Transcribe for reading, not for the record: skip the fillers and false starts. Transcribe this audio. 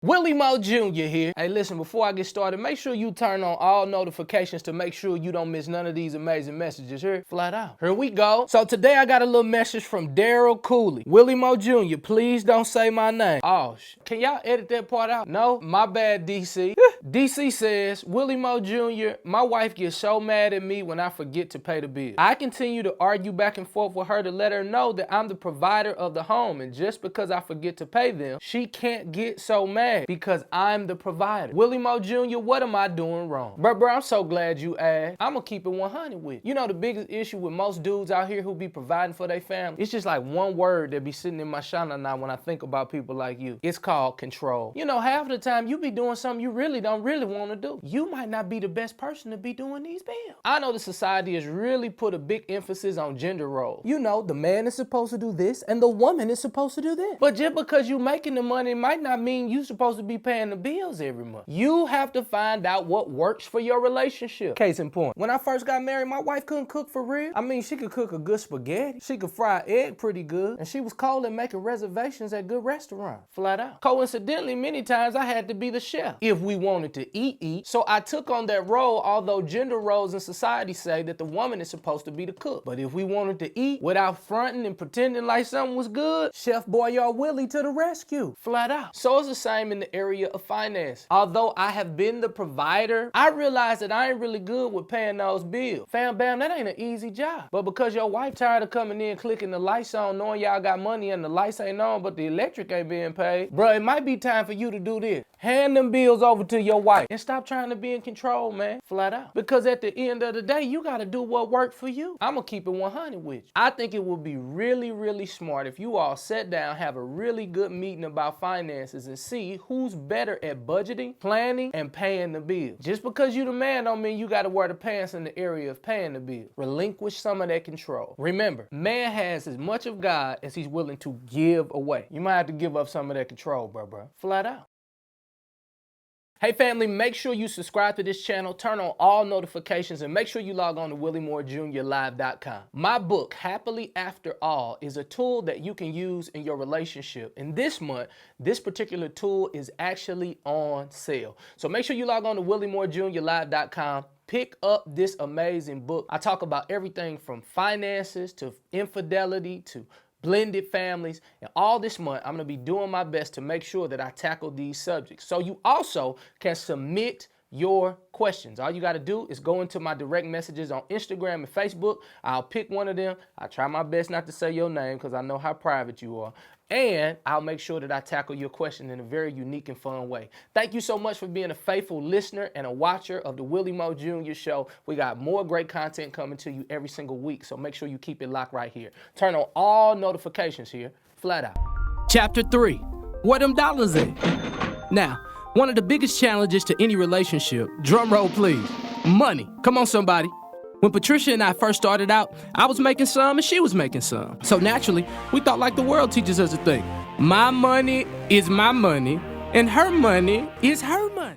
Willie Moore Jr. here. Hey, listen, before I get started, make sure you turn on all notifications to make sure you don't miss none of these amazing messages here. Flat out. Here we go. So today I got a little message from Daryl Cooley. Willie Moore Jr., please don't say my name. Oh, can y'all edit that part out? No? My bad, DC. DC says, Willie Moore Jr., my wife gets so mad at me when I forget to pay the bill. I continue to argue back and forth with her to let her know that I'm the provider of the home, and just because I forget to pay them, she can't get so mad because I'm the provider. Willie Moore Jr., what am I doing wrong? Bro, I'm so glad you asked. I'm gonna keep it 100 with you. You know the biggest issue with most dudes out here who be providing for their family? It's just like one word that be sitting in my shana now when I think about people like you. It's called control. You know, half of the time you be doing something you really don't want to do. You might not be the best person to be doing these bills. I know the society has really put a big emphasis on gender roles. You know, the man is supposed to do this and the woman is supposed to do that. But just because you making the money might not mean you supposed to be paying the bills every month. You have to find out what works for your relationship. Case in point, when I first got married, my wife couldn't cook for real. I mean, she could cook a good spaghetti. She could fry an egg pretty good. And she was cold at making reservations at good restaurants. Flat out. Coincidentally, many times I had to be the chef if we wanted to eat. So I took on that role, although gender roles in society say that the woman is supposed to be the cook. But if we wanted to eat without fronting and pretending like something was good, Chef Boyard Willie to the rescue. Flat out. So it's the same in the area of finance. Although I have been the provider, I realized that I ain't really good with paying those bills. Fam bam, that ain't an easy job. But because your wife tired of coming in, clicking the lights on, knowing y'all got money and the lights ain't on, but the electric ain't being paid, bro, it might be time for you to do this. Hand them bills over to your wife and stop trying to be in control, man. Flat out. Because at the end of the day, you got to do what worked for you. I'm going to keep it 100 with you. I think it would be really smart if you all sat down, have a really good meeting about finances and see who's better at budgeting, planning, and paying the bill. Just because you the man don't mean you got to wear the pants in the area of paying the bill. Relinquish some of that control. Remember, man has as much of God as he's willing to give away. You might have to give up some of that control, bro. Flat out. Hey family, make sure you subscribe to this channel, turn on all notifications, and make sure you log on to WillieMooreJrLive.com. My book, Happily After All, is a tool that you can use in your relationship. And this month, this particular tool is actually on sale. So make sure you log on to WillieMooreJrLive.com. Pick up this amazing book. I talk about everything from finances to infidelity to blended families, and all this month I'm going to be doing my best to make sure that I tackle these subjects. So you also can submit your questions. All you got to do is go into my direct messages on Instagram and Facebook. I'll pick one of them. I try my best not to say your name because I know how private you are. And I'll make sure that I tackle your question in a very unique and fun way. Thank you so much for being a faithful listener and a watcher of the Willie Moore Jr. Show. We got more great content coming to you every single week, so make sure you keep it locked right here. Turn on all notifications here, flat out. Chapter 3, where them dollars at? Now, one of the biggest challenges to any relationship, drum roll please, money. Come on somebody. When Patricia and I first started out, I was making some and she was making some. So naturally, we thought like the world teaches us to think. My money is my money and her money is her money.